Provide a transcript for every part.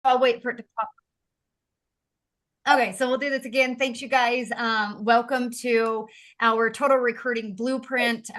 I'll wait for it to pop. Okay, so we'll do this again. Thanks, you guys. Welcome to our Total Recruiting Blueprint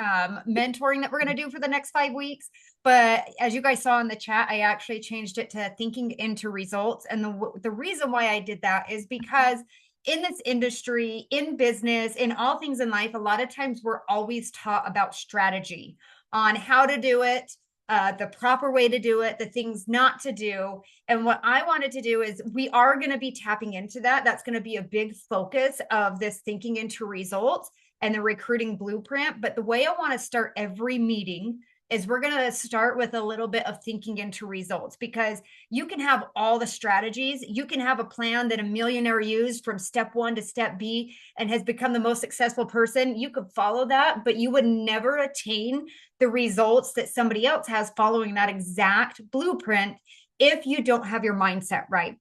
mentoring that we're going to do for the next 5 weeks. But as you guys saw in the chat, I actually changed it to thinking into results. And the reason why I did that is because in this industry, in business, in all things in life, a lot of times we're always taught about strategy on how to do it, the proper way to do it, the things not to do. And what I wanted to do is we are going to be tapping into that. That's going to be a big focus of this thinking into results and the recruiting blueprint. But the way I want to start every meeting is we're going to start with a little bit of thinking into results, because you can have all the strategies. You can have a plan that a millionaire used from step one to step B and has become the most successful person. You could follow that, but you would never attain the results that somebody else has following that exact blueprint if you don't have your mindset right.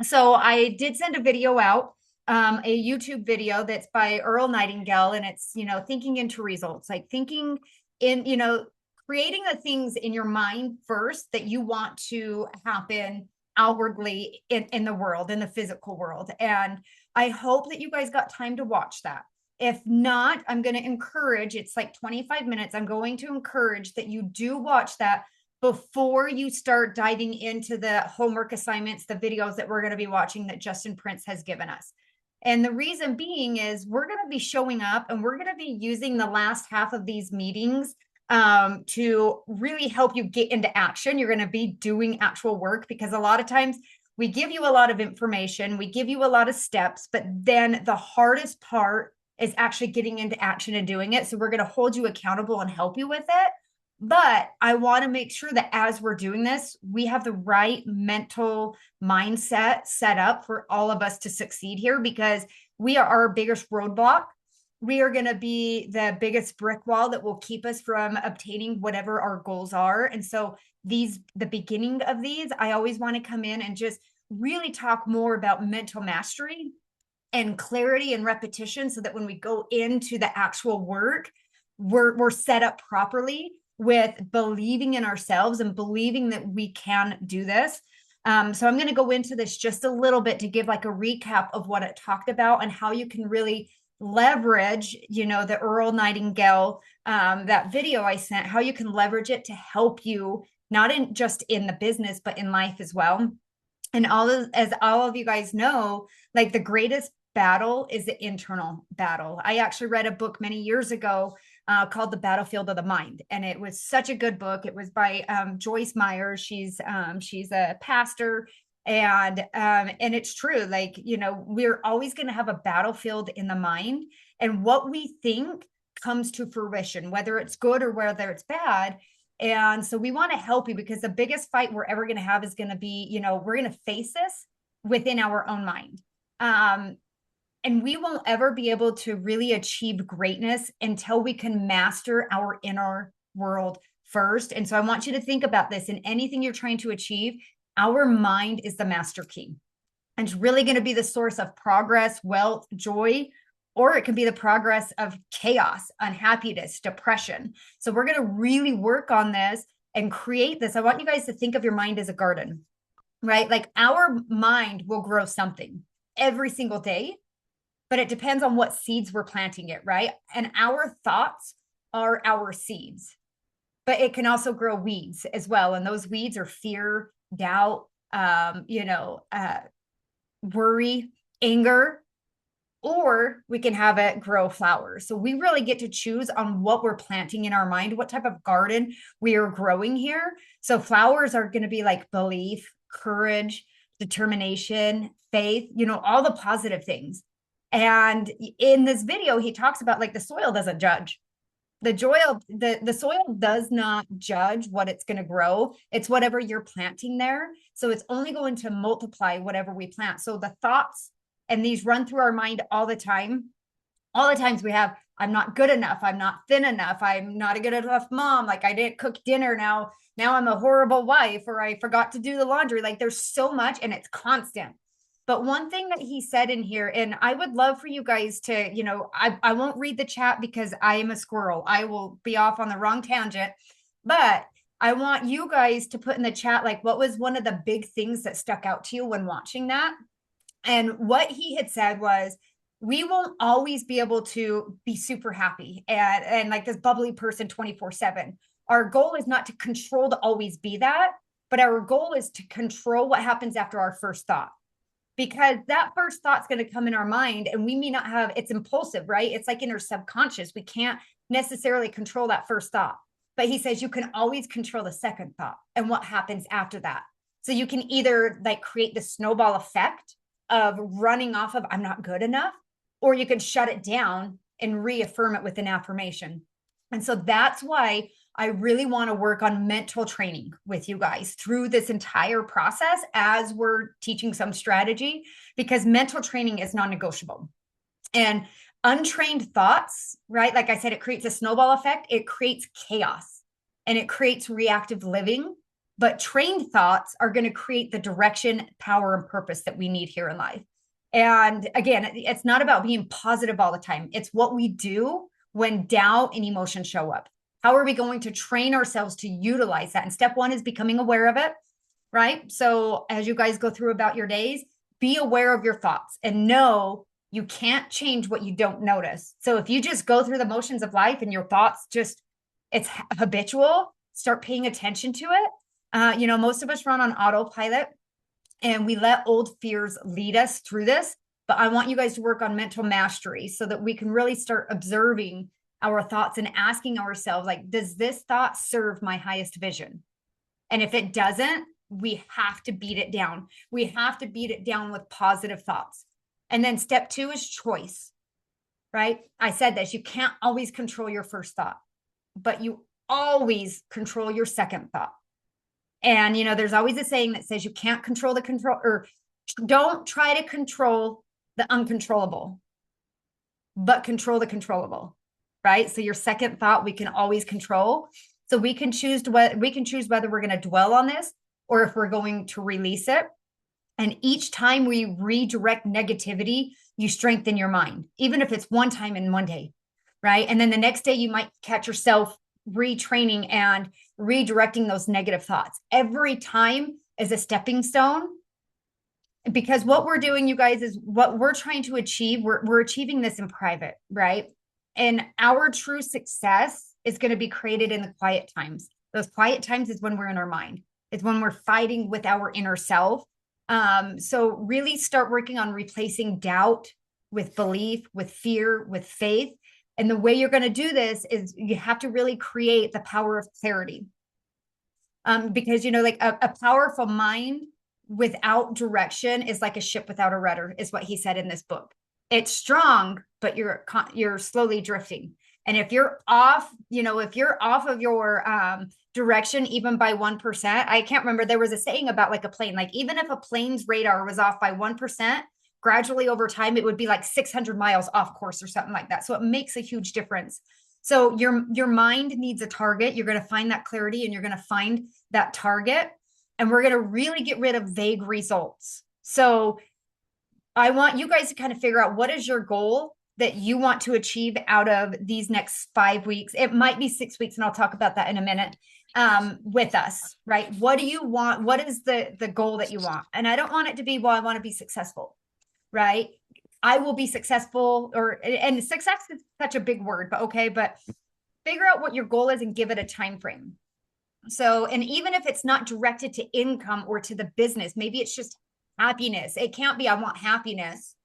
So I did send a video out, a YouTube video that's by Earl Nightingale, and it's, thinking into results, like thinking in, creating the things in your mind first that you want to happen outwardly in the world, in the physical world. And I hope that you guys got time to watch that. If not, I'm going to encourage, it's like 25 minutes. I'm going to encourage that you do watch that before you start diving into the homework assignments, the videos that we're going to be watching that Justin Prince has given us. And the reason being is we're going to be showing up and we're going to be using the last half of these meetings to really help you get into action. You're going to be doing actual work, because a lot of times we give you a lot of information, we give you a lot of steps, but then the hardest part is actually getting into action and doing it. So we're going to hold you accountable and help you with it. But I want to make sure that as we're doing this, we have the right mental mindset set up for all of us to succeed here, because we are our biggest roadblock. We are going to be the biggest brick wall that will keep us from obtaining whatever our goals are. And so the beginning of these, I always want to come in and just really talk more about mental mastery and clarity and repetition, so that when we go into the actual work, we're set up properly with believing in ourselves and believing that we can do this. So I'm going to go into this just a little bit to give like a recap of what it talked about and how you can really leverage, the Earl Nightingale, that video I sent, how you can leverage it to help you, not in just in the business, but in life as well. And as all of you guys know, like the greatest battle is the internal battle. I actually read a book many years ago called The Battlefield of the Mind, and it was such a good book. It was by Joyce Meyer. She's a pastor, and it's true. Like, we're always going to have a battlefield in the mind, and what we think comes to fruition, whether it's good or whether it's bad. And so we want to help you, because the biggest fight we're ever going to have is going to be, we're going to face this within our own mind. And we won't ever be able to really achieve greatness until we can master our inner world first. And so I want you to think about this in anything you're trying to achieve. Our mind is the master key. And it's really going to be the source of progress, wealth, joy, or it can be the progress of chaos, unhappiness, depression. So we're going to really work on this and create this. I want you guys to think of your mind as a garden, right? Like our mind will grow something every single day, but it depends on what seeds we're planting it, right? And our thoughts are our seeds, but it can also grow weeds as well. And those weeds are fear, doubt, worry, anger, or we can have it grow flowers. So we really get to choose on what we're planting in our mind, what type of garden we are growing here. So flowers are going to be like belief, courage, determination, faith, all the positive things. And in this video, he talks about like the soil doesn't judge. The soil does not judge what it's going to grow. It's whatever you're planting there. So it's only going to multiply whatever we plant. So the thoughts, and these run through our mind all the time. All the times we have, I'm not good enough, I'm not thin enough, I'm not a good enough mom, like I didn't cook dinner, now I'm a horrible wife, or I forgot to do the laundry. Like there's so much, and it's constant. But one thing that he said in here, and I would love for you guys to, I won't read the chat because I am a squirrel. I will be off on the wrong tangent. But I want you guys to put in the chat, like, what was one of the big things that stuck out to you when watching that? And what he had said was, we won't always be able to be super happy and like this bubbly person 24/7. Our goal is not to control to always be that, but our goal is to control what happens after our first thought. Because that first thought's going to come in our mind and we may not have, it's impulsive, right? It's like in our subconscious. We can't necessarily control that first thought. But he says you can always control the second thought and what happens after that. So you can either like create the snowball effect of running off of I'm not good enough, or you can shut it down and reaffirm it with an affirmation. And so that's why I really want to work on mental training with you guys through this entire process as we're teaching some strategy, because mental training is non-negotiable. And untrained thoughts, right? Like I said, it creates a snowball effect. It creates chaos and it creates reactive living. But trained thoughts are going to create the direction, power, and purpose that we need here in life. And again, it's not about being positive all the time. It's what we do when doubt and emotion show up. How are we going to train ourselves to utilize that? And step one is becoming aware of it, right? So as you guys go through about your days, be aware of your thoughts and know you can't change what you don't notice. So if you just go through the motions of life and your thoughts just, it's habitual, start paying attention to it. Most of us run on autopilot and we let old fears lead us through this. But I want you guys to work on mental mastery so that we can really start observing our thoughts and asking ourselves, like, does this thought serve my highest vision? And if it doesn't, we have to beat it down. We have to beat it down with positive thoughts. And then step two is choice, right? I said this, you can't always control your first thought, but you always control your second thought. And, there's always a saying that says you can't control the control, or don't try to control the uncontrollable, but control the controllable, right? So your second thought, we can always control. So we can choose whether we're going to dwell on this or if we're going to release it. And each time we redirect negativity, you strengthen your mind, even if it's one time in one day, right? And then the next day you might catch yourself retraining and redirecting those negative thoughts. Every time is a stepping stone, because what we're doing, you guys, is what we're trying to achieve. We're achieving this in private, right? And our true success is going to be created in the quiet times. Those quiet times is when we're in our mind. It's when we're fighting with our inner self. So really start working on replacing doubt with belief, with fear, with faith. And the way you're going to do this is you have to really create the power of clarity. Because, like a powerful mind without direction is like a ship without a rudder, is what he said in this book. It's strong, but you're slowly drifting. And if you're off, if you're off of your direction, even by 1%, I can't remember, there was a saying about like a plane, like even if a plane's radar was off by 1%, gradually over time, it would be like 600 miles off course or something like that. So it makes a huge difference. So your mind needs a target. You're going to find that clarity and you're going to find that target. And we're going to really get rid of vague results. So I want you guys to kind of figure out, what is your goal that you want to achieve out of these next 5 weeks? It might be 6 weeks, and I'll talk about that in a minute, with us, right? What do you want? What is the goal that you want? And I don't want it to be, well, I want to be successful, right? I will be successful, and success is such a big word, but okay, but figure out what your goal is and give it a time frame. So, and even if it's not directed to income or to the business, maybe it's just happiness. It can't be, I want happiness.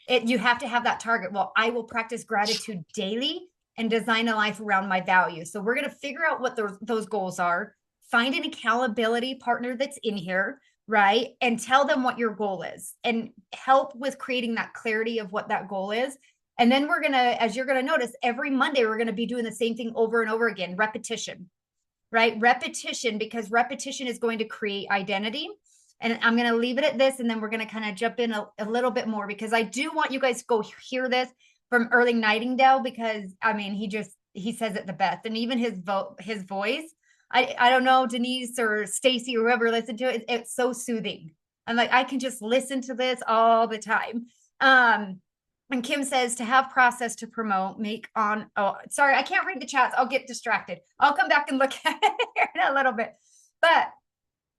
You have to have that target. Well, I will practice gratitude daily and design a life around my values. So we're going to figure out what those goals are, find an accountability partner that's in here, right? And tell them what your goal is and help with creating that clarity of what that goal is. And then we're going to, as you're going to notice, every Monday, we're going to be doing the same thing over and over again, repetition, right? Repetition, because repetition is going to create identity. And I'm going to leave it at this, and then we're going to kind of jump in a little bit more, because I do want you guys to go hear this from Erling Nightingale, because I mean, he says it the best. And even his voice, I don't know, Denise or Stacy or whoever listened to it, it's so soothing. I'm like, I can just listen to this all the time. And Kim says to have process to promote, make on, oh, sorry, I can't read the chats. I'll get distracted. I'll come back and look at it in a little bit. But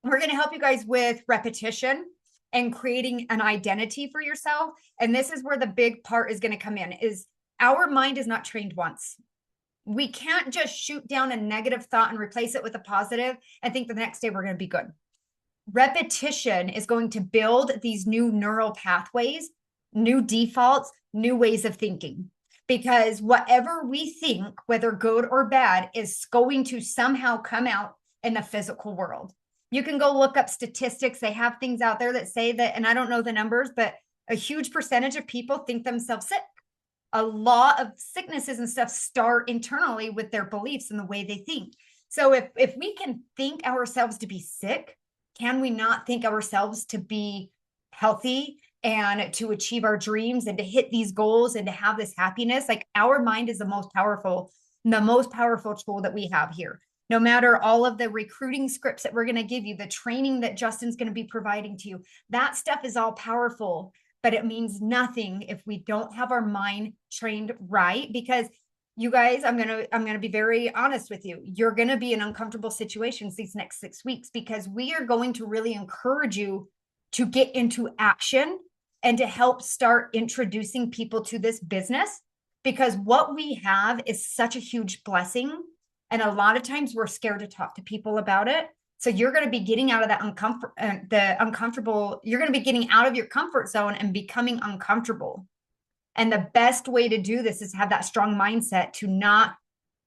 we're going to help you guys with repetition and creating an identity for yourself. And this is where the big part is going to come in is our mind is not trained once. We can't just shoot down a negative thought and replace it with a positive and think the next day we're going to be good. Repetition is going to build these new neural pathways, new defaults, new ways of thinking. Because whatever we think, whether good or bad, is going to somehow come out in the physical world. You can go look up statistics. They have things out there that say that, and I don't know the numbers, but a huge percentage of people think themselves sick. A lot of sicknesses and stuff start internally with their beliefs and the way they think. So if we can think ourselves to be sick, can we not think ourselves to be healthy and to achieve our dreams and to hit these goals and to have this happiness? Like our mind is the most powerful tool that we have here. No matter all of the recruiting scripts that we're going to give you, the training that Justin's going to be providing to you, that stuff is all powerful, but it means nothing if we don't have our mind trained right. Because you guys, I'm gonna be very honest with you. You're gonna be in uncomfortable situations these next 6 weeks because we are going to really encourage you to get into action and to help start introducing people to this business, because what we have is such a huge blessing. And a lot of times we're scared to talk to people about it. So you're going to be getting out of that uncomfortable, you're going to be getting out of your comfort zone and becoming uncomfortable. And the best way to do this is have that strong mindset to not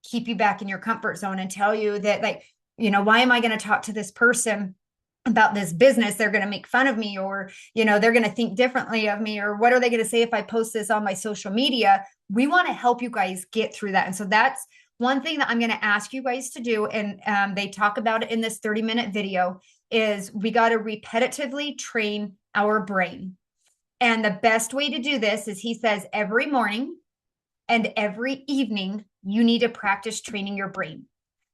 keep you back in your comfort zone and tell you that, like, why am I going to talk to this person about this business? They're going to make fun of me, or, they're going to think differently of me, or what are they going to say if I post this on my social media? We want to help you guys get through that. And so that's one thing that I'm going to ask you guys to do. And they talk about it in this 30-minute video is we got to repetitively train our brain. And the best way to do this is he says every morning and every evening, you need to practice training your brain.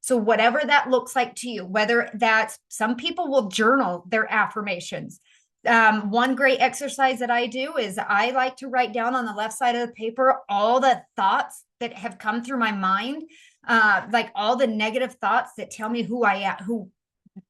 So whatever that looks like to you, whether that's, some people will journal their affirmations. One great exercise that I do is I like to write down on the left side of the paper all the thoughts that have come through my mind, like all the negative thoughts that tell me who I am, who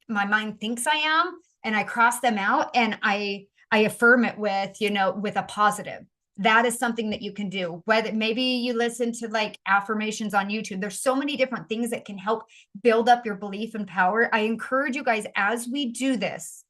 my mind thinks I am, and I cross them out and I affirm it with, with a positive. That is something that you can do. Whether maybe you listen to like affirmations on YouTube. There's so many different things that can help build up your belief and power. I encourage you guys, as we do this,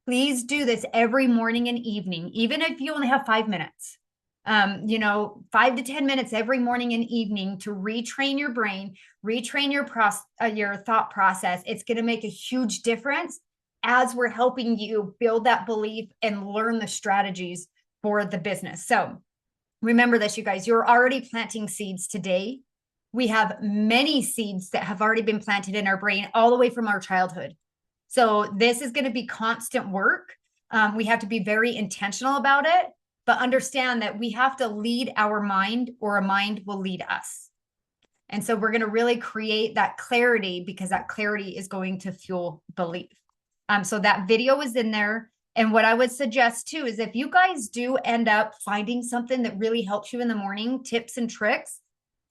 please do this every morning and evening, even if you only have 5 minutes. 5 to 10 minutes every morning and evening to retrain your brain, retrain your thought process. It's going to make a huge difference as we're helping you build that belief and learn the strategies for the business. So remember this, you guys, you're already planting seeds today. We have many seeds that have already been planted in our brain all the way from our childhood. So this is going to be constant work. We have to be very intentional about it, but understand that we have to lead our mind, or a mind will lead us. And so we're going to really create that clarity, because that clarity is going to fuel belief. So that video is in there. And what I would suggest too is if you guys do end up finding something that really helps you in the morning, tips and tricks,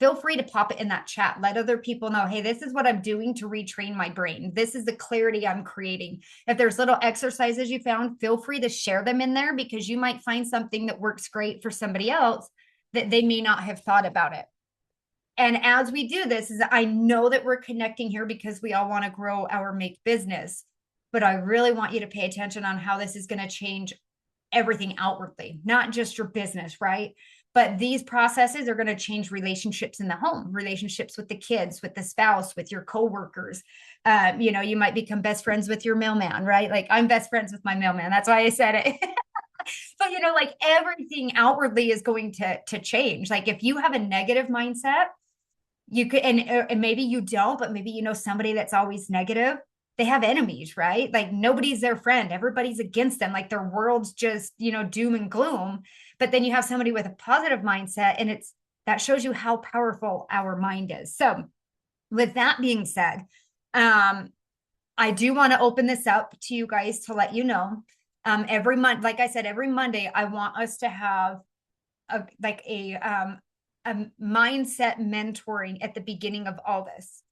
feel free to pop it in that chat. Let other people know, hey, this is what I'm doing to retrain my brain. This is the clarity I'm creating. If there's little exercises you found, feel free to share them in there, because you might find something that works great for somebody else that they may not have thought about it. And as we do this, is I know that we're connecting here because we all want to grow our Make business. But I really want you to pay attention on how this is going to change everything outwardly, not just your business, right? But these processes are going to change relationships in the home, relationships with the kids, with the spouse, with your coworkers. You might become best friends with your mailman, right? Like I'm best friends with my mailman. That's why I said it. But like everything outwardly is going to change. Like if you have a negative mindset, you could, and maybe you don't, but maybe somebody that's always negative. They have enemies, right? Like nobody's their friend. Everybody's against them. Like their world's just, doom and gloom. But then you have somebody with a positive mindset, and that shows you how powerful our mind is. So with that being said, I do want to open this up to you guys to let you know, every month, like I said, every Monday, I want us to have a mindset mentoring at the beginning of all this.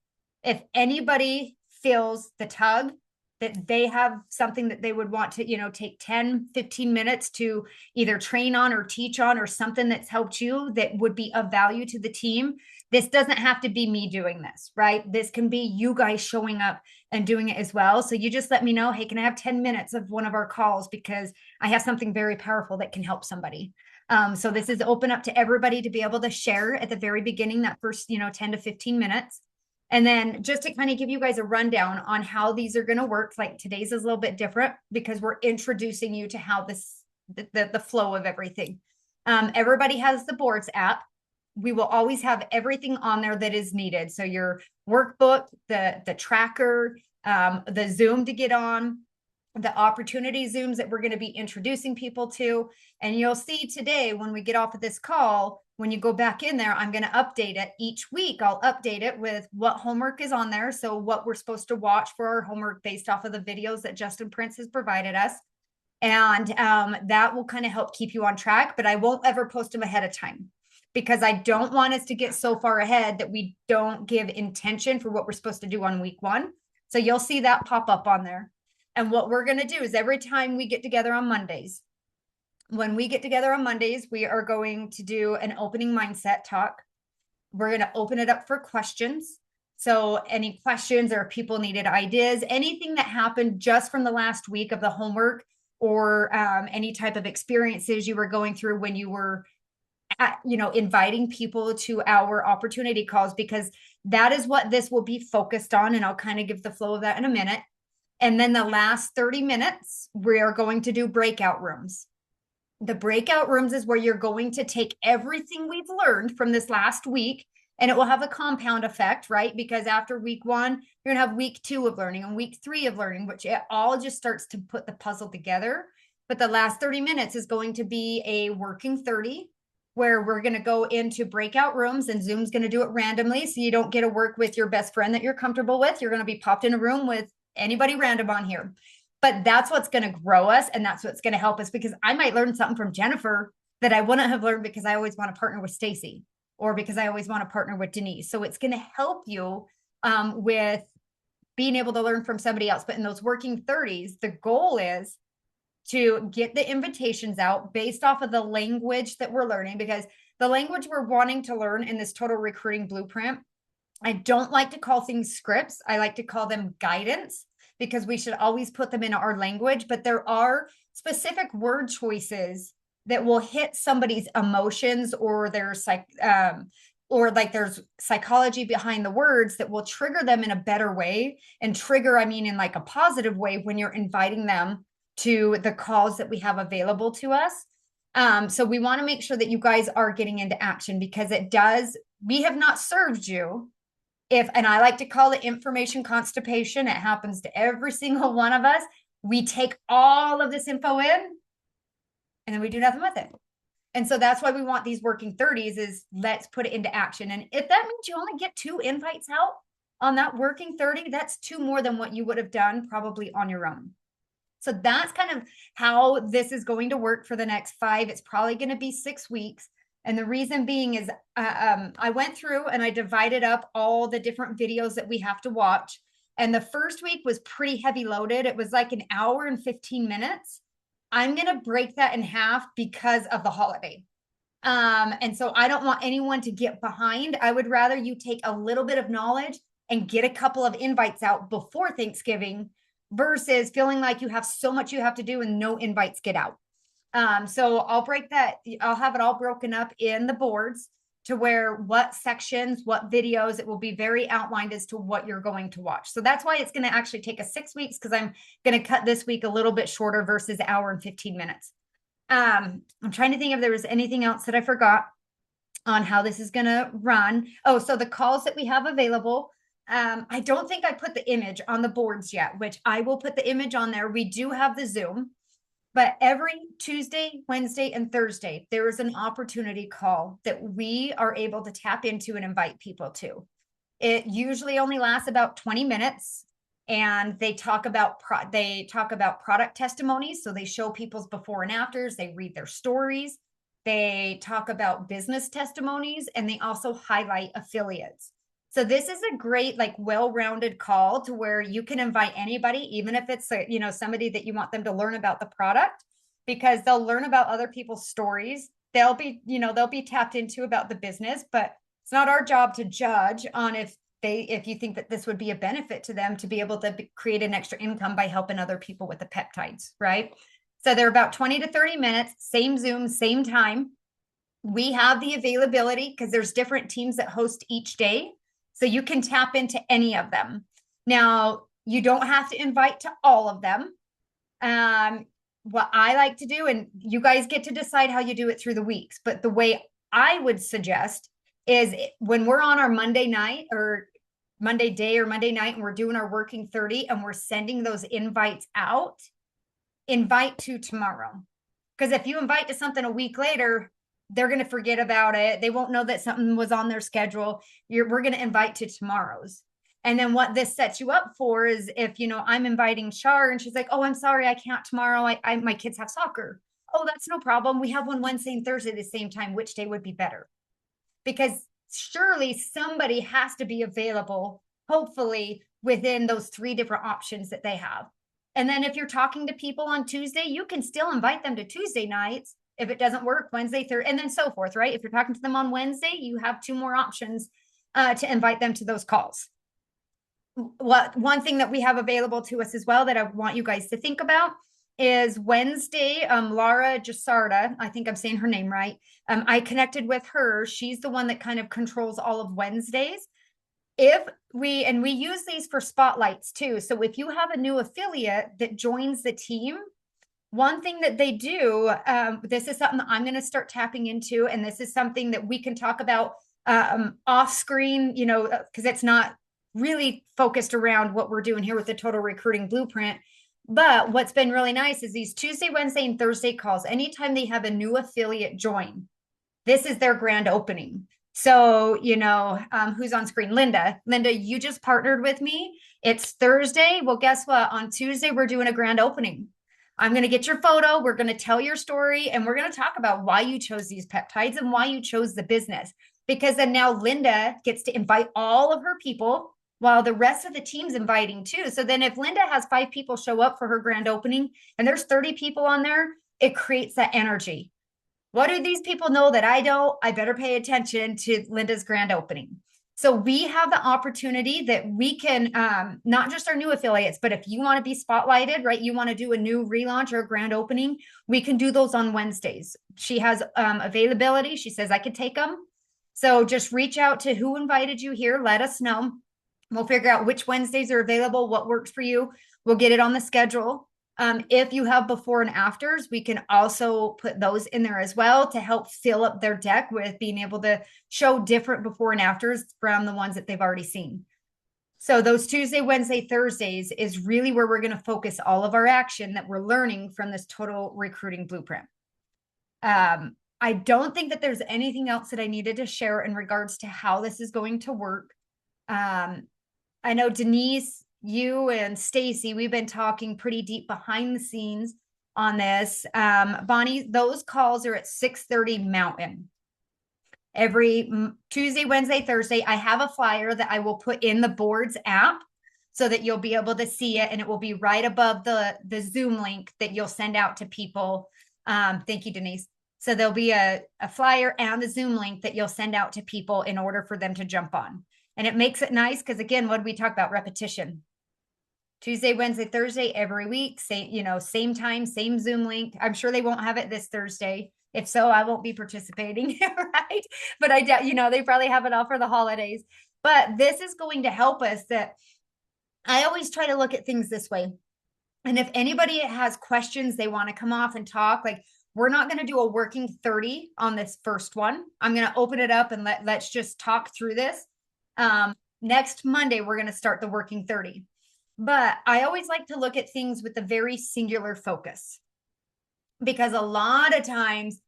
If anybody feels the tug that they have something that they would want to, take 10, 15 minutes to either train on or teach on, or something that's helped you that would be of value to the team, this doesn't have to be me doing this, right? This can be you guys showing up and doing it as well. So you just let me know, hey, can I have 10 minutes of one of our calls? Because I have something very powerful that can help somebody. So this is open up to everybody to be able to share at the very beginning, that first, 10 to 15 minutes. And then just to kind of give you guys a rundown on how these are going to work, like today's is a little bit different because we're introducing you to how the flow of everything. Everybody has the boards app. We will always have everything on there that is needed. So your workbook, the tracker, the Zoom to get on, the opportunity Zooms that we're going to be introducing people to. And you'll see today when we get off of this call, when you go back in there, I'm going to update it each week. I'll update it with what homework is on there. So what we're supposed to watch for our homework based off of the videos that Justin Prince has provided us. And that will kind of help keep you on track, but I won't ever post them ahead of time because I don't want us to get so far ahead that we don't give intention for what we're supposed to do on week 1. So you'll see that pop up on there. And what we're going to do is every time we get together on Mondays, when we get together on Mondays, we are going to do an opening mindset talk. We're going to open it up for questions. So any questions or people needed ideas, anything that happened just from the last week of the homework, or any type of experiences you were going through when you were inviting people to our opportunity calls, because that is what this will be focused on. And I'll kind of give the flow of that in a minute. And then the last 30 minutes, we are going to do breakout rooms. The breakout rooms is where you're going to take everything we've learned from this last week, and it will have a compound effect, right? Because after week 1, you're gonna have week 2 of learning and week 3 of learning, which it all just starts to put the puzzle together. But the last 30 minutes is going to be a working 30, where we're going to go into breakout rooms, and Zoom's going to do it randomly. So you don't get to work with your best friend that you're comfortable with. You're going to be popped in a room with anybody random on here. But that's what's going to grow us, and that's what's going to help us, because I might learn something from Jennifer that I wouldn't have learned because I always want to partner with Stacy, or because I always want to partner with Denise. So it's going to help you with being able to learn from somebody else. But in those working 30s, the goal is to get the invitations out based off of the language that we're learning, because the language we're wanting to learn in this total recruiting blueprint, I don't like to call things scripts. I like to call them guidance, because we should always put them in our language. But there are specific word choices that will hit somebody's emotions, or their or like there's psychology behind the words that will trigger them in a better way. And trigger, I mean, in like a positive way, when you're inviting them to the calls that we have available to us. So we want to make sure that you guys are getting into action, because we have not served you and I like to call it information constipation. It happens to every single one of us. We take all of this info in and then we do nothing with it. And so that's why we want these working 30s, is let's put it into action. And if that means you only get 2 invites out on that working 30, that's 2 more than what you would have done probably on your own. So that's kind of how this is going to work for the next 5. It's probably going to be 6 weeks. And the reason being is I went through and I divided up all the different videos that we have to watch. And the first week was pretty heavy loaded. It was like an hour and 15 minutes. I'm going to break that in half because of the holiday. And so I don't want anyone to get behind. I would rather you take a little bit of knowledge and get a couple of invites out before Thanksgiving, versus feeling like you have so much you have to do and no invites get out. So I'll have it all broken up in the boards to where what sections, what videos, it will be very outlined as to what you're going to watch. So that's why it's going to actually take us 6 weeks, because I'm going to cut this week a little bit shorter versus hour and 15 minutes. I'm trying to think if there was anything else that I forgot on how this is going to run. Oh, so the calls that we have available, I don't think I put the image on the boards yet, which I will put the image on there. We do have the Zoom. But every Tuesday, Wednesday, and Thursday, there is an opportunity call that we are able to tap into and invite people to. It usually only lasts about 20 minutes, and they talk about product testimonies. So they show people's before and afters. They read their stories. they talk about business testimonies, and they also highlight affiliates. So this is a great, like, well-rounded call to where you can invite anybody, even if it's somebody that you want them to learn about the product, because they'll learn about other people's stories. They'll be tapped into about the business, but it's not our job to judge on if you think that this would be a benefit to them to be able to create an extra income by helping other people with the peptides, right? So they're about 20 to 30 minutes, same Zoom, same time. We have the availability because there's different teams that host each day. So you can tap into any of them. Now, you don't have to invite to all of them. What I like to do, and you guys get to decide how you do it through the weeks, but the way I would suggest is when we're on our Monday night or Monday day or Monday night, and we're doing our working 30 and we're sending those invites out, invite to tomorrow. Because if you invite to something a week later, they're going to forget about it. They won't know that something was on their schedule. We're going to invite to tomorrow's. And then what this sets you up for is if, I'm inviting Char and she's like, oh, I'm sorry, I can't tomorrow. My kids have soccer. Oh, that's no problem. We have one Wednesday and Thursday at the same time. Which day would be better? Because surely somebody has to be available, hopefully within those 3 different options that they have. And then if you're talking to people on Tuesday, you can still invite them to Tuesday nights. If it doesn't work, Wednesday, Thursday, and then so forth, right? If you're talking to them on Wednesday, you have 2 more options to invite them to those calls. One thing that we have available to us as well that I want you guys to think about is Wednesday, Laura Jasarda, I think I'm saying her name right. I connected with her. She's the one that kind of controls all of Wednesdays. We use these for spotlights too. So if you have a new affiliate that joins the team, one thing that they do, this is something that I'm going to start tapping into, and this is something that we can talk about off screen, because it's not really focused around what we're doing here with the Total Recruiting Blueprint. But what's been really nice is these Tuesday, Wednesday, and Thursday calls, anytime they have a new affiliate join, this is their grand opening. So, who's on screen? Linda, you just partnered with me. It's Thursday. Well, guess what? On Tuesday, we're doing a grand opening. I'm going to get your photo. We're going to tell your story, and we're going to talk about why you chose these peptides and why you chose the business. Because then now Linda gets to invite all of her people while the rest of the team's inviting too. So then if Linda has 5 people show up for her grand opening and there's 30 people on there, it creates that energy. What do these people know that I don't? I better pay attention to Linda's grand opening. So we have the opportunity that we can, not just our new affiliates, but if you want to be spotlighted, right? You want to do a new relaunch or a grand opening, we can do those on Wednesdays. She has availability. She says I could take them. So just reach out to who invited you here. Let us know. We'll figure out which Wednesdays are available, what works for you. We'll get it on the schedule. If you have before and afters, we can also put those in there as well to help fill up their deck with being able to show different before and afters from the ones that they've already seen. So those Tuesday, Wednesday, Thursdays is really where we're going to focus all of our action that we're learning from this Total Recruiting Blueprint. I don't think that there's anything else that I needed to share in regards to how this is going to work. I know Denise, you and Stacy, we've been talking pretty deep behind the scenes on this. Bonnie, those calls are at 6:30 Mountain. Every Tuesday, Wednesday, Thursday, I have a flyer that I will put in the board's app so that you'll be able to see it, and it will be right above the Zoom link that you'll send out to people. Thank you, Denise. So there'll be a flyer and the Zoom link that you'll send out to people in order for them to jump on. And it makes it nice because, again, what did we talk about? Repetition. Tuesday, Wednesday, Thursday, every week, same time, same Zoom link. I'm sure they won't have it this Thursday. If so, I won't be participating, right? But they probably have it all for the holidays. But this is going to help us that I always try to look at things this way. And if anybody has questions, they want to come off and talk, like, we're not going to do a working 30 on this first one. I'm going to open it up and let's just talk through this. Next Monday, we're going to start the working 30. But I always like to look at things with a very singular focus, because a lot of times,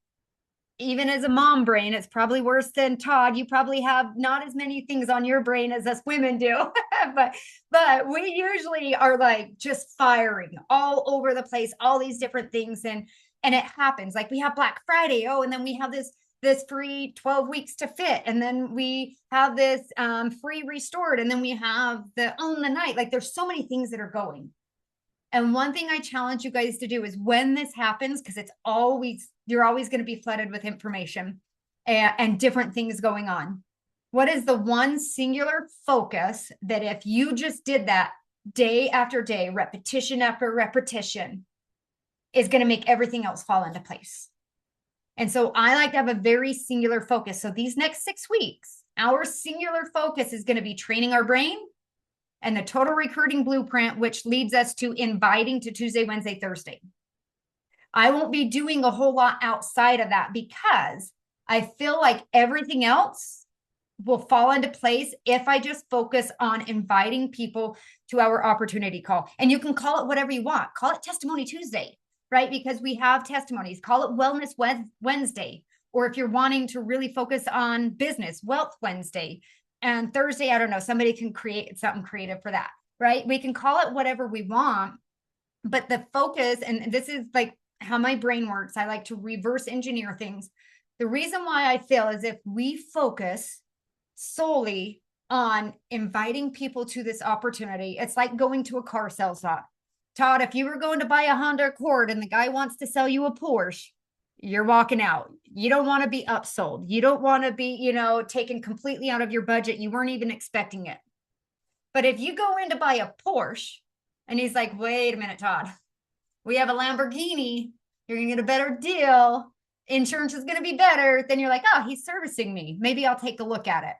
even as a mom brain, it's probably worse than Todd. You probably have not as many things on your brain as us women do, but we usually are like just firing all over the place, all these different things. And And it happens. Like we have Black Friday. Oh, and then we have this free 12 weeks to fit. And then we have this free restored. And then we have the own the night. Like there's so many things that are going. And one thing I challenge you guys to do is when this happens, because you're always going to be flooded with information and different things going on. What is the one singular focus that if you just did that day after day, repetition after repetition, is going to make everything else fall into place? And so I like to have a very singular focus. So these next 6 weeks, our singular focus is going to be training our brain and the total recruiting blueprint, which leads us to inviting to Tuesday, Wednesday, Thursday. I won't be doing a whole lot outside of that because I feel like everything else will fall into place if I just focus on inviting people to our opportunity call. And you can call it whatever you want. Call it Testimony Tuesday, right? Because we have testimonies. Call it Wellness Wednesday. Or if you're wanting to really focus on business, Wealth Wednesday. And Thursday, I don't know, somebody can create something creative for that, right? We can call it whatever we want, but the focus, and this is like how my brain works, I like to reverse engineer things. The reason why I feel is if we focus solely on inviting people to this opportunity, it's like going to a car sales lot. Todd, if you were going to buy a Honda Accord and the guy wants to sell you a Porsche, you're walking out. You don't want to be upsold. You don't want to be, taken completely out of your budget. You weren't even expecting it. But if you go in to buy a Porsche and he's like, wait a minute, Todd, we have a Lamborghini. You're going to get a better deal. Insurance is going to be better. Then you're like, oh, he's servicing me. Maybe I'll take a look at it.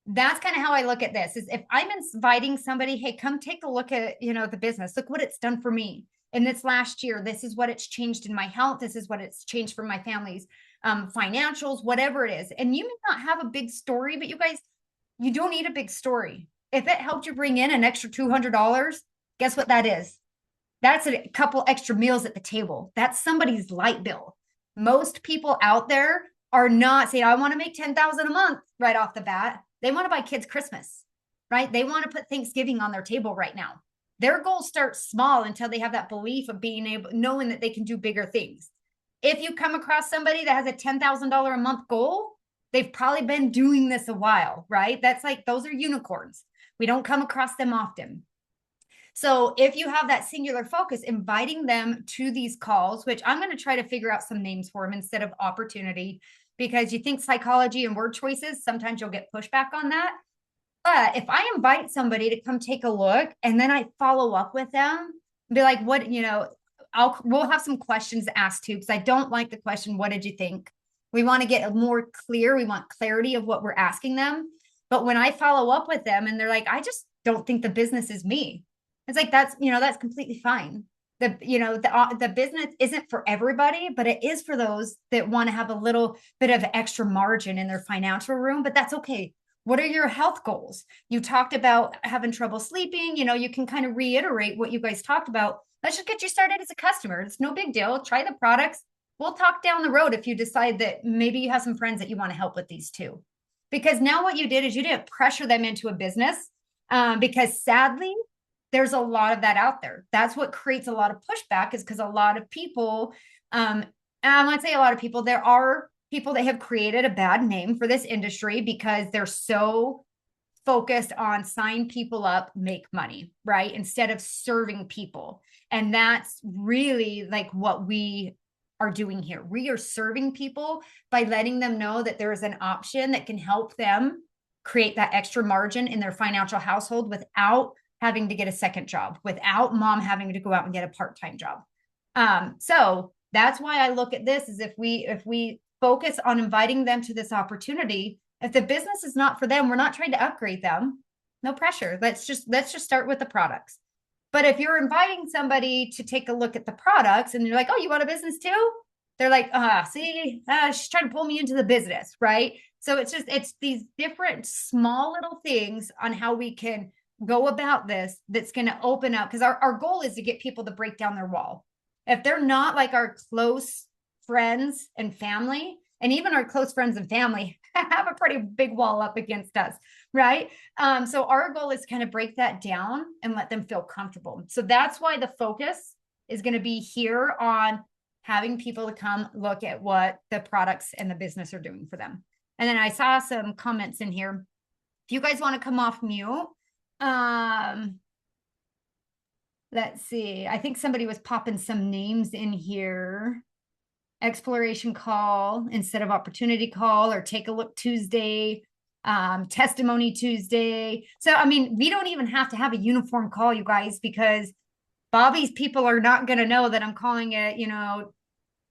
That's kind of how I look at this is if I'm inviting somebody, hey, come take a look at, the business. Look what it's done for me. In this last year, this is what it's changed in my health. This is what it's changed for my family's financials, whatever it is. And you may not have a big story, but you guys, you don't need a big story. If it helped you bring in an extra $200, guess what that is? That's a couple extra meals at the table. That's somebody's light bill. Most people out there are not saying, I want to make $10,000 a month right off the bat. They want to buy kids Christmas, right? They want to put Thanksgiving on their table right now. Their goals start small until they have that belief of knowing that they can do bigger things. If you come across somebody that has a $10,000 a month goal, they've probably been doing this a while, right? That's like, those are unicorns. We don't come across them often. So if you have that singular focus, inviting them to these calls, which I'm going to try to figure out some names for them instead of opportunity, because you think psychology and word choices, sometimes you'll get pushback on that. But if I invite somebody to come take a look and then I follow up with them, be like, what, we'll have some questions asked too, because I don't like the question, what did you think? We want to get more clear. We want clarity of what we're asking them. But when I follow up with them and they're like, I just don't think the business is me. It's like, that's completely fine. The business isn't for everybody, but it is for those that want to have a little bit of extra margin in their financial room, but that's okay. What are your health goals? You talked about having trouble sleeping. You can kind of reiterate what you guys talked about. Let's just get you started as a customer. It's no big deal. Try the products. We'll talk down the road if you decide that maybe you have some friends that you want to help with these too. Because now what you did is you didn't pressure them into a business because sadly, there's a lot of that out there. That's what creates a lot of pushback is because a lot of people, and I want to say a lot of people, there are people that have created a bad name for this industry because they're so focused on sign people up, make money, right? Instead of serving people. And that's really like what we are doing here. We are serving people by letting them know that there is an option that can help them create that extra margin in their financial household without having to get a second job, without mom having to go out and get a part-time job. So that's why I look at this is if we focus on inviting them to this opportunity, if the business is not for them, we're not trying to upgrade them. No pressure. Let's just start with the products. But if you're inviting somebody to take a look at the products and you're like, oh, you want a business too? They're like, she's trying to pull me into the business, right? So it's these different small little things on how we can go about this that's going to open up, because our goal is to get people to break down their wall. If they're not like our close friends and family, and even our close friends and family have a pretty big wall up against us, right? So our goal is to kind of break that down and let them feel comfortable. So that's why the focus is going to be here on having people to come look at what the products and the business are doing for them. And then I saw some comments in here. If you guys want to come off mute, let's see. I think somebody was popping some names in here. Exploration call instead of opportunity call, or take a look Tuesday, testimony Tuesday. So, I mean, we don't even have to have a uniform call, you guys, because Bobby's people are not going to know that I'm calling it,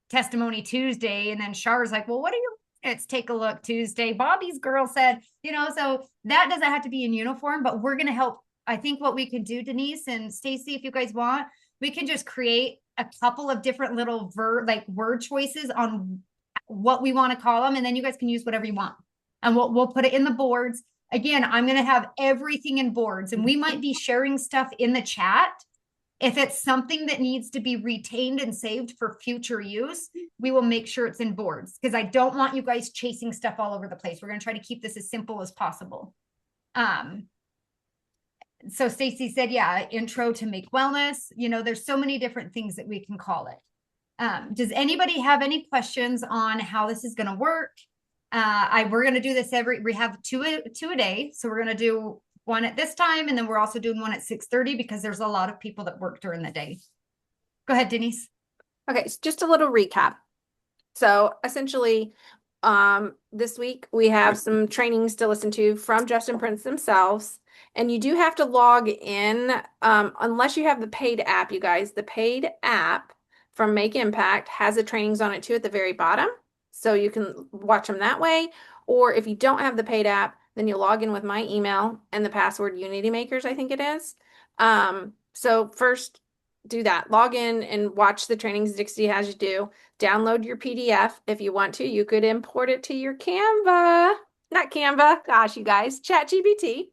testimony Tuesday. And then Char's like, well, what are you? It's take a look Tuesday. Bobby's girl said, so that doesn't have to be in uniform, but we're going to help. I think what we can do, Denise and Stacy, if you guys want, we can just create a couple of different little word choices on what we want to call them. And then you guys can use whatever you want. And we'll put it in the boards. Again, I'm going to have everything in boards, and we might be sharing stuff in the chat. If it's something that needs to be retained and saved for future use, we will make sure it's in boards, because I don't want you guys chasing stuff all over the place. We're going to try to keep this as simple as possible. So Stacy said, yeah, intro to Make Wellness. There's so many different things that we can call it. Does anybody have any questions on how this is going to work? We're going to do this we have two a day. So we're going to do one at this time, and then we're also doing one at 6:30 because there's a lot of people that work during the day. Go ahead, Denise. Okay, so just a little recap. So essentially, this week we have some trainings to listen to from Justin Prince themselves, and you do have to log in unless you have the paid app, you guys. The paid app from Make Impact has the trainings on it too at the very bottom, so you can watch them that way. Or if you don't have the paid app, then you log in with my email and the password Unity Makers, I think it is. So first, do that. Log in and watch the trainings Dixie has you do. Download your PDF if you want to. You could import it to your Canva. Not Canva. Gosh, you guys. ChatGPT.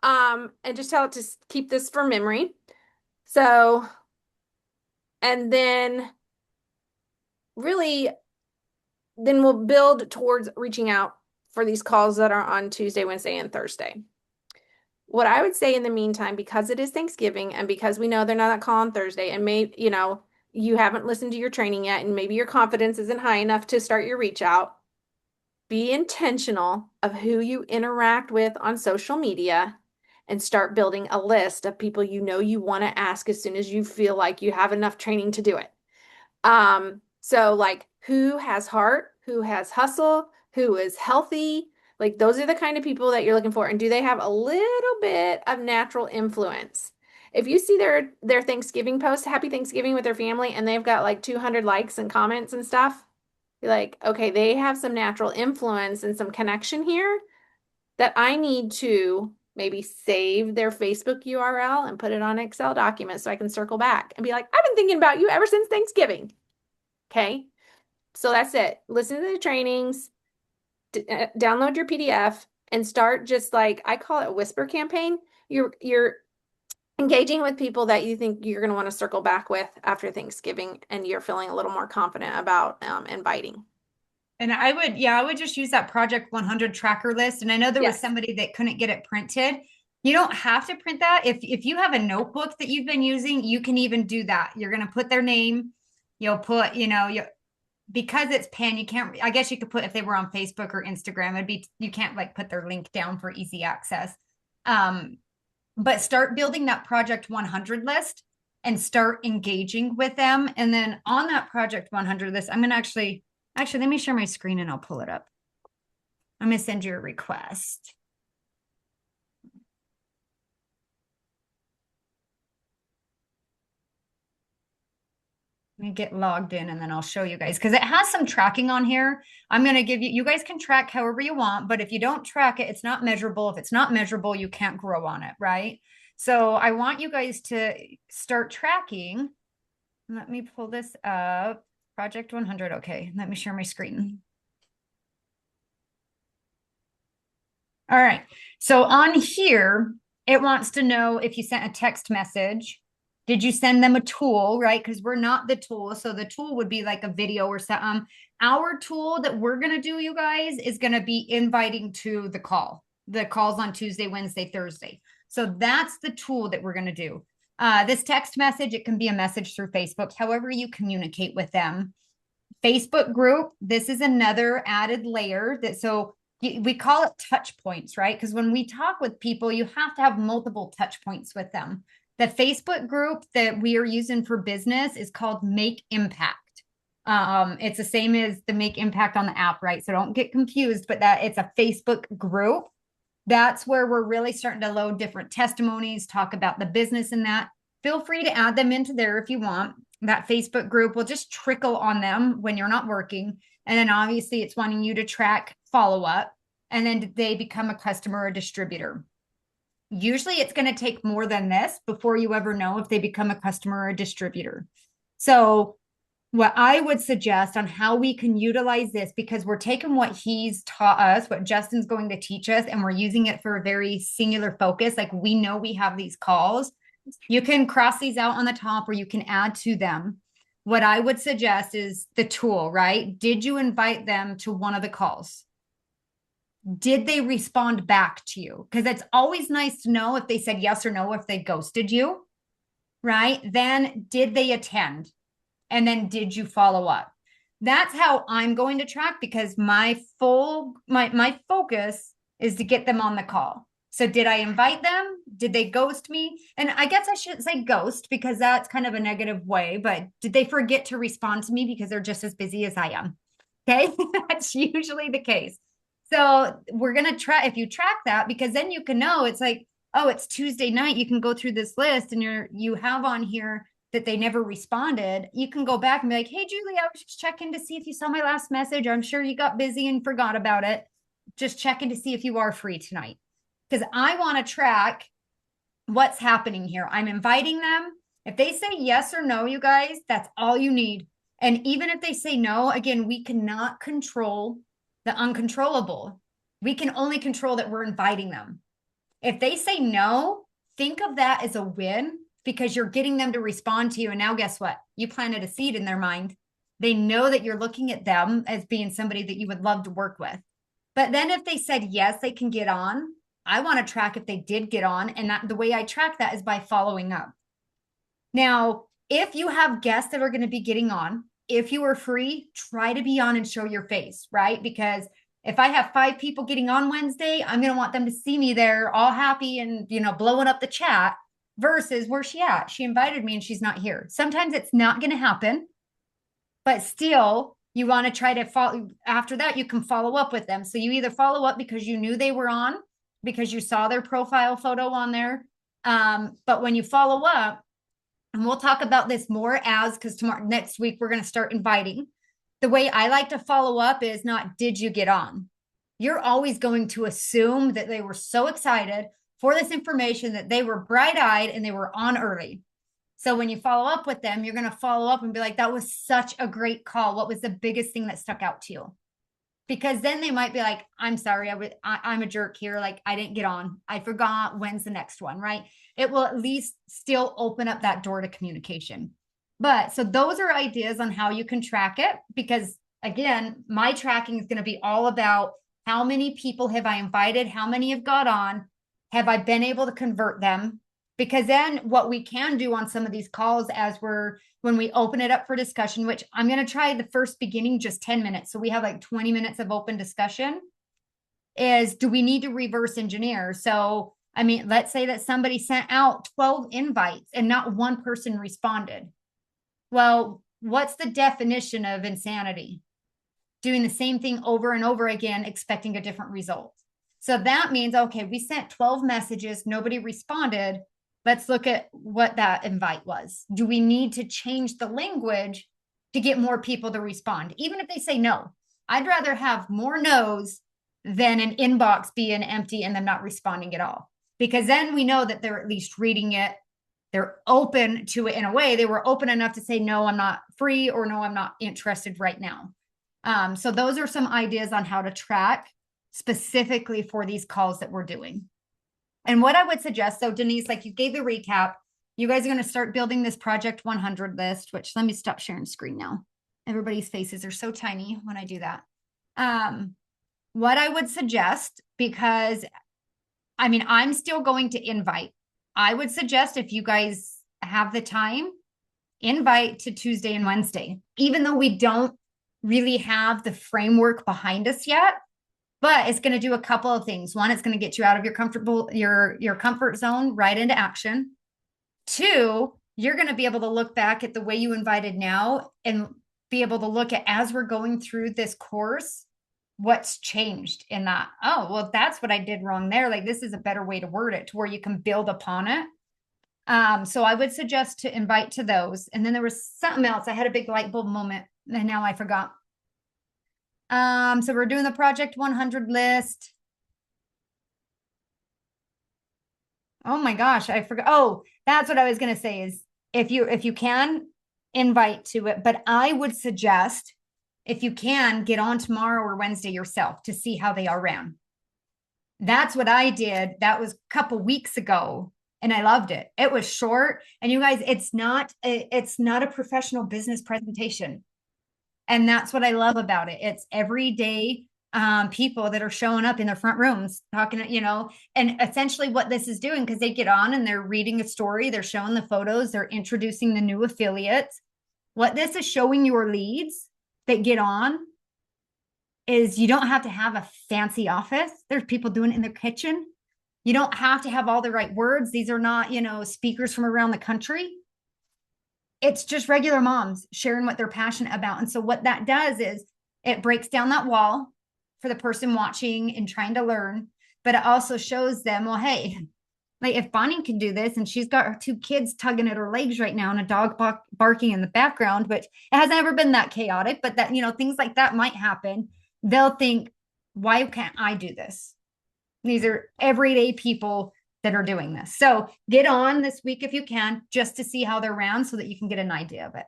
And just tell it to keep this for memory. So, and then really, then we'll build towards reaching out for these calls that are on Tuesday, Wednesday, and Thursday. What I would say in the meantime, because it is Thanksgiving and because we know they're not that call on Thursday, and maybe, you haven't listened to your training yet, and maybe your confidence isn't high enough to start your reach out, be intentional of who you interact with on social media and start building a list of people you want to ask as soon as you feel like you have enough training to do it. So like, who has heart, who has hustle, who is healthy, like those are the kind of people that you're looking for. And do they have a little bit of natural influence? If you see their Thanksgiving post, Happy Thanksgiving with their family, and they've got like 200 likes and comments and stuff, you're like, okay, they have some natural influence and some connection here that I need to maybe save their Facebook URL and put it on Excel document so I can circle back and be like, I've been thinking about you ever since Thanksgiving. Okay. So that's it. Listen to the trainings, download your PDF, and start just like, I call it a whisper campaign. You're engaging with people that you think you're going to want to circle back with after Thanksgiving, and you're feeling a little more confident about inviting. And I would just use that Project 100 tracker list. And I know there was somebody that couldn't get it printed. You don't have to print that. If you have a notebook that you've been using, you can even do that. You're going to put their name. You'll put, because it's pen, you can't, I guess you could put, if they were on Facebook or Instagram, you can't like put their link down for easy access. But start building that Project 100 list and start engaging with them. And then on that Project 100 list, I'm going to actually, let me share my screen and I'll pull it up. I'm going to send you a request. Let me get logged in and then I'll show you guys, because it has some tracking on here. I'm going to give you guys can track however you want, but if you don't track it, it's not measurable. If it's not measurable, you can't grow on it, right? So I want you guys to start tracking. Let me pull this up. Project 100. Okay, let me share my screen. All right. So on here, it wants to know if you sent a text message. Did you send them a tool, right? Because we're not the tool. So the tool would be like a video or something. Our tool that we're going to do, you guys, is going to be inviting to the call. The calls on Tuesday, Wednesday, Thursday. So that's the tool that we're going to do. This text message, it can be a message through Facebook, however you communicate with them. Facebook group, this is another added layer that, so we call it touch points, right? Because when we talk with people, you have to have multiple touch points with them. The Facebook group that we are using for business is called Make Impact. It's the same as the Make Impact on the app, right? So don't get confused, but that it's a Facebook group. That's where we're really starting to load different testimonies, talk about the business in that. Feel free to add them into there if you want. That Facebook group will just trickle on them when you're not working. And then obviously it's wanting you to track follow up, and then they become a customer or distributor. Usually it's going to take more than this before you ever know if they become a customer or a distributor. So what I would suggest on how we can utilize this, because we're taking what he's taught us, what Justin's going to teach us, and we're using it for a very singular focus. Like we know we have these calls. You can cross these out on the top or you can add to them. What I would suggest is the tool, right? Did you invite them to one of the calls? Did they respond back to you? Because it's always nice to know if they said yes or no, if they ghosted you, right? Then did they attend? And then did you follow up? That's how I'm going to track, because my focus is to get them on the call. So did I invite them? Did they ghost me? And I guess I shouldn't say ghost because that's kind of a negative way, but did they forget to respond to me because they're just as busy as I am? Okay. That's usually the case. So we're going to try, if you track that, because then you can know it's like, oh, it's Tuesday night. You can go through this list and you have on here that they never responded. You can go back and be like, hey, Julie, I was just checking to see if you saw my last message. I'm sure you got busy and forgot about it. Just checking to see if you are free tonight. Because I want to track what's happening here. I'm inviting them. If they say yes or no, you guys, that's all you need. And even if they say no, again, we cannot control the uncontrollable. We can only control that we're inviting them. If they say no, think of that as a win, because you're getting them to respond to you. And now guess what? You planted a seed in their mind. They know that you're looking at them as being somebody that you would love to work with. But then if they said yes, they can get on. I want to track if they did get on. And the way I track that is by following up. Now, if you have guests that are going to be getting on, if you are free, try to be on and show your face, right? Because if I have 5 people getting on Wednesday, I'm going to want them to see me there all happy and, blowing up the chat, versus where's she at? She invited me and she's not here. Sometimes it's not going to happen, but still you want to try to follow. After that, you can follow up with them. So you either follow up because you knew they were on, because you saw their profile photo on there. But when you follow up, and we'll talk about this more because next week, we're going to start inviting. The way I like to follow up is not, did you get on? You're always going to assume that they were so excited for this information that they were bright-eyed and they were on early. So when you follow up with them, you're going to follow up and be like, that was such a great call. What was the biggest thing that stuck out to you? Because then they might be like, I'm sorry, I'm a jerk here. Like, I didn't get on. I forgot. When's the next one, right? It will at least still open up that door to communication. But so those are ideas on how you can track it, because again, my tracking is going to be all about how many people have I invited, how many have got on, have I been able to convert them? Because then what we can do on some of these calls when we open it up for discussion, which I'm going to try the first beginning, just 10 minutes. So we have like 20 minutes of open discussion, is do we need to reverse engineer? So, I mean, let's say that somebody sent out 12 invites and not one person responded. Well, what's the definition of insanity? Doing the same thing over and over again, expecting a different result. So that means, okay, we sent 12 messages, nobody responded. Let's look at what that invite was. Do we need to change the language to get more people to respond? Even if they say no, I'd rather have more no's than an inbox being empty and them not responding at all. Because then we know that they're at least reading it. They're open to it in a way. They were open enough to say, no, I'm not free, or no, I'm not interested right now. So those are some ideas on how to track specifically for these calls that we're doing. And what I would suggest, so Denise, like you gave a recap, you guys are going to start building this Project 100 list, which let me stop sharing screen now. Everybody's faces are so tiny when I do that. What I would suggest, because I mean, I'm still going to invite. I would suggest if you guys have the time, invite to Tuesday and Wednesday, even though we don't really have the framework behind us yet. But it's going to do a couple of things. One, it's going to get you out of your comfort zone right into action. Two, you're going to be able to look back at the way you invited now and be able to look at, as we're going through this course, what's changed in that. Oh, well, that's what I did wrong there. Like, this is a better way to word it to where you can build upon it. So I would suggest to invite to those. And then there was something else. I had a big light bulb moment and now I forgot. So we're doing the Project 100 list. Oh my gosh, I forgot. Oh, that's what I was going to say is if you can invite to it, but I would suggest if you can get on tomorrow or Wednesday yourself to see how they are ran. That's what I did. That was a couple weeks ago and I loved it. It was short and you guys, it's not a professional business presentation. And that's what I love about it. It's everyday people that are showing up in their front rooms talking, and essentially what this is doing, because they get on and they're reading a story, they're showing the photos, they're introducing the new affiliates. What this is showing your leads that get on is you don't have to have a fancy office. There's people doing it in their kitchen. You don't have to have all the right words. These are not, speakers from around the country. It's just regular moms sharing what they're passionate about. And so what that does is it breaks down that wall for the person watching and trying to learn, but it also shows them, well, hey, like if Bonnie can do this and she's got her two kids tugging at her legs right now and a dog barking in the background, but it hasn't ever been that chaotic, but that, things like that might happen. They'll think, why can't I do this? These are everyday people that are doing this. So get on this week if you can, just to see how they're ran so that you can get an idea of it.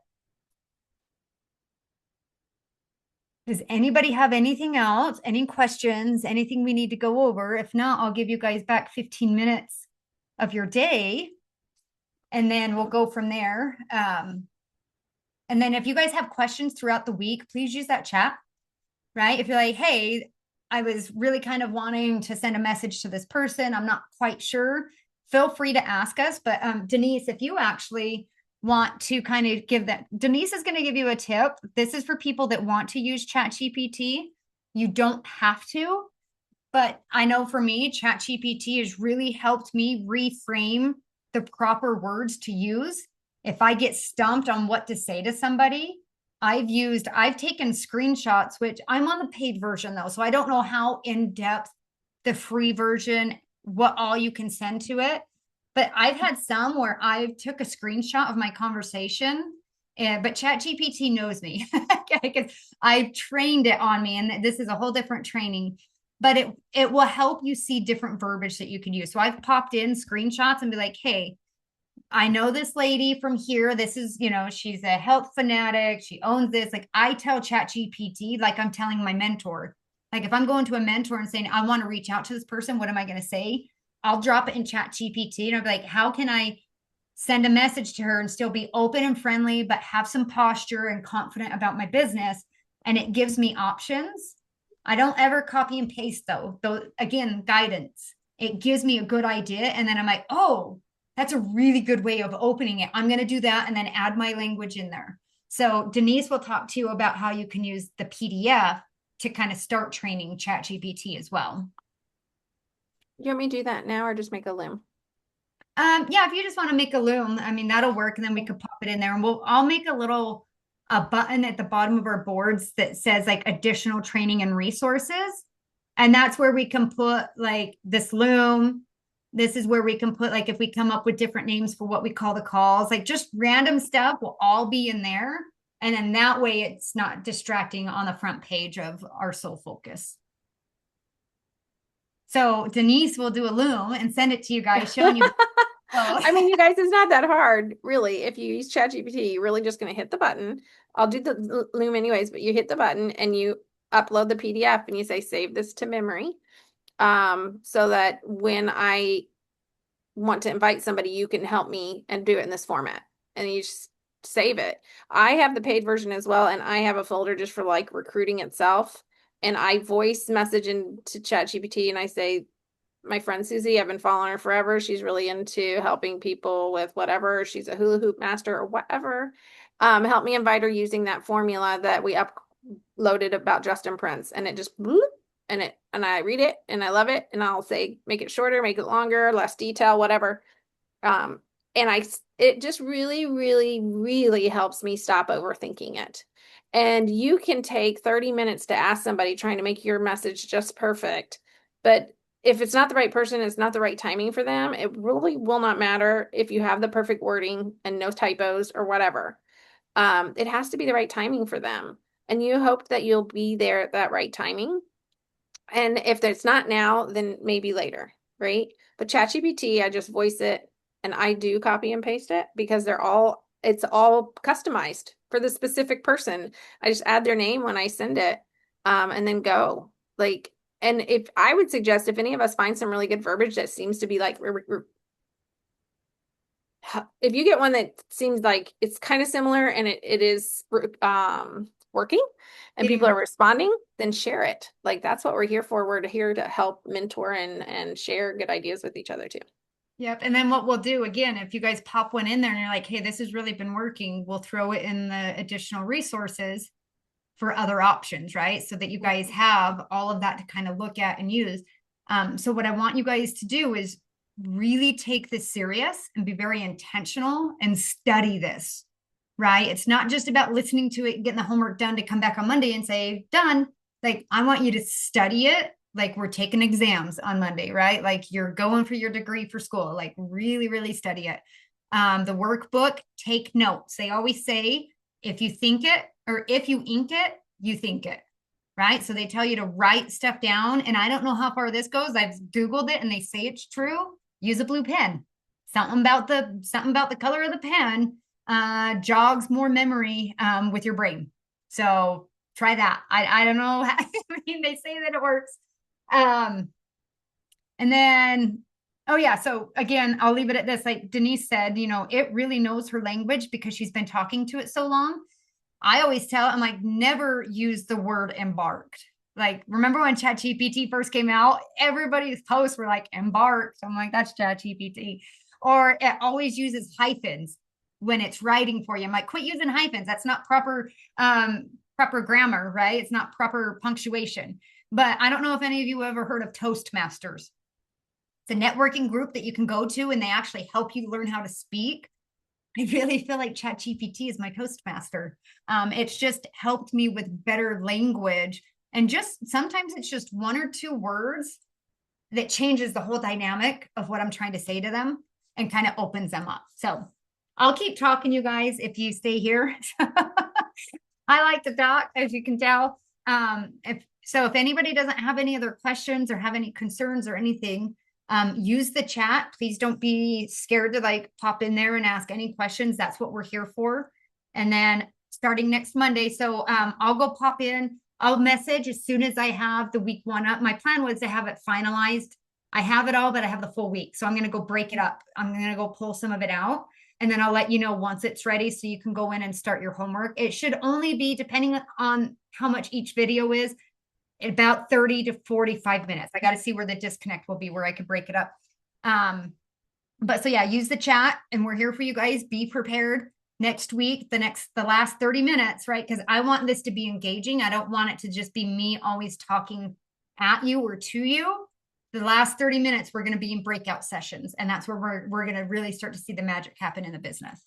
Does anybody have anything else? Any questions? Anything we need to go over? If not, I'll give you guys back 15 minutes of your day and then we'll go from there. And then if you guys have questions throughout the week, please use that chat, right? If you're like, hey, I was really kind of wanting to send a message to this person, I'm not quite sure, feel free to ask us. But Denise, if you actually want to kind of give that, Denise is going to give you a tip. This is for people that want to use ChatGPT. You don't have to, but I know for me, ChatGPT has really helped me reframe the proper words to use. If I get stumped on what to say to somebody, I've taken screenshots, which I'm on the paid version though. So I don't know how in depth the free version, what all you can send to it. But I've had some where I took a screenshot of my conversation, but ChatGPT knows me because I've trained it on me. And this is a whole different training, but it will help you see different verbiage that you can use. So I've popped in screenshots and be like, hey, I know this lady from here. This is, she's a health fanatic. She owns this. Like I tell ChatGPT, like I'm telling my mentor, like if I'm going to a mentor and saying, I want to reach out to this person, what am I going to say? I'll drop it in ChatGPT and I'll be like, how can I send a message to her and still be open and friendly, but have some posture and confident about my business? And it gives me options. I don't ever copy and paste though. Again, guidance. It gives me a good idea. And then I'm like, oh, that's a really good way of opening it. I'm going to do that and then add my language in there. So Denise will talk to you about how you can use the PDF to kind of start training ChatGPT as well. You want me to do that now or just make a Loom? Yeah, if you just want to make a Loom, I mean, that'll work. And then we could pop it in there and I'll make a button at the bottom of our boards that says like additional training and resources. And that's where we can put like this Loom. This is where we can put, like, if we come up with different names for what we call the calls, like just random stuff will all be in there. And then that way it's not distracting on the front page of our Soul Focus. So Denise will do a Loom and send it to you guys showing you. I mean, you guys, it's not that hard, really. If you use ChatGPT, you're really just going to hit the button. I'll do the Loom anyways, but you hit the button and you upload the PDF and you say, save this to memory. So that when I want to invite somebody, you can help me and do it in this format. And you just save it. I have the paid version as well. And I have a folder just for like recruiting itself. And I voice message into ChatGPT and I say, my friend Susie, I've been following her forever. She's really into helping people with whatever. She's a hula hoop master or whatever. Help me invite her using that formula that we uploaded about Justin Prince, and it just bloop, and I read it and I love it, and I'll say make it shorter, make it longer, less detail, whatever. Um, and it just really, really, really helps me stop overthinking it. And you can take 30 minutes to ask somebody trying to make your message just perfect. But if it's not the right person, it's not the right timing for them, it really will not matter if you have the perfect wording and no typos or whatever. It has to be the right timing for them. And you hope that you'll be there at that right timing. And if it's not now, then maybe later, right? But ChatGPT, I just voice it and I do copy and paste it because it's all customized for the specific person. I just add their name when I send it, and then go. Like, and if I would suggest if any of us find some really good verbiage that seems to be like, if you get one that seems like it's kind of similar and it is working and people are responding, then share it. Like that's what we're here for. We're here to help mentor and share good ideas with each other too. Yep. And then what we'll do again, if you guys pop one in there and you're like, hey, this has really been working, we'll throw it in the additional resources for other options, right? So that you guys have all of that to kind of look at and use. So what I want you guys to do is really take this serious and be very intentional and study this, right? It's not just about listening to it, getting the homework done to come back on Monday and say, done. Like, I want you to study it like we're taking exams on Monday, right? Like you're going for your degree for school, like really, really study it. The workbook, take notes. They always say, if you think it or if you ink it, you think it, right? So they tell you to write stuff down. And I don't know how far this goes. I've Googled it and they say it's true. Use a blue pen. Something about the color of the pen jogs more memory with your brain. So try that. I don't know. I mean, they say that it works. And then, oh yeah. So again, I'll leave it at this. Like Denise said, it really knows her language because she's been talking to it so long. I always tell, I'm like, never use the word embarked. Like, remember when ChatGPT first came out? Everybody's posts were like embarked. I'm like, that's ChatGPT. Or it always uses hyphens when it's writing for you. I'm like, quit using hyphens. That's not proper grammar, right? It's not proper punctuation. But I don't know if any of you ever heard of Toastmasters. It's a networking group that you can go to and they actually help you learn how to speak. I really feel like ChatGPT is my Toastmaster. It's just helped me with better language. And just sometimes it's just one or two words that changes the whole dynamic of what I'm trying to say to them and kind of opens them up. So I'll keep talking, you guys, if you stay here. I like to talk, as you can tell. If anybody doesn't have any other questions or have any concerns or anything, use the chat. Please don't be scared to like pop in there and ask any questions. That's what we're here for. And then starting next Monday. So I'll go pop in. I'll message as soon as I have the week one up. My plan was to have it finalized. I have it all, but I have the full week. So I'm going to go break it up. I'm going to go pull some of it out. And then I'll let you know once it's ready so you can go in and start your homework. It should only be, depending on how much each video is, about 30 to 45 minutes. I got to see where the disconnect will be, where I could break it up. But so yeah, use the chat and we're here for you guys. Be prepared next week, the last 30 minutes, right? Because I want this to be engaging. I don't want it to just be me always talking at you or to you. The last 30 minutes, we're going to be in breakout sessions. And that's where we're going to really start to see the magic happen in the business.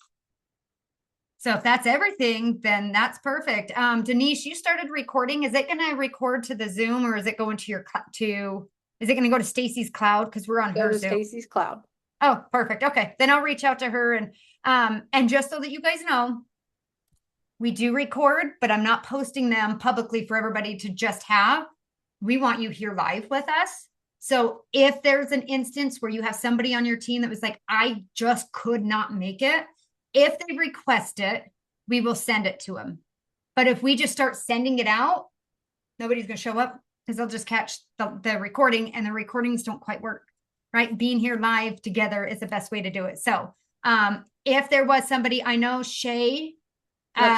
So if that's everything, then that's perfect. Denise, you started recording. Is it going to record to the Zoom or is it going to is it going to go to Stacy's cloud? Because we're on her Zoom. Stacy's cloud. Oh, perfect. Okay. Then I'll reach out to her and just so that you guys know, we do record, but I'm not posting them publicly for everybody to just have. We want you here live with us. So if there's an instance where you have somebody on your team that was like, I just could not make it, if they request it, we will send it to them. But if we just start sending it out, nobody's going to show up because they'll just catch the recording and the recordings don't quite work, right? Being here live together is the best way to do it. So if there was somebody, I know Shay,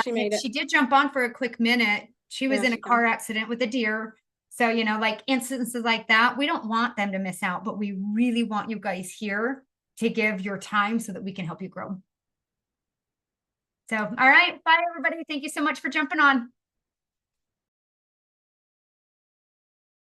she made it. She did jump on for a quick minute. She was in a car accident with a deer. So, you know, like instances like that, we don't want them to miss out, but we really want you guys here to give your time so that we can help you grow. So, all right. Bye, everybody. Thank you so much for jumping on.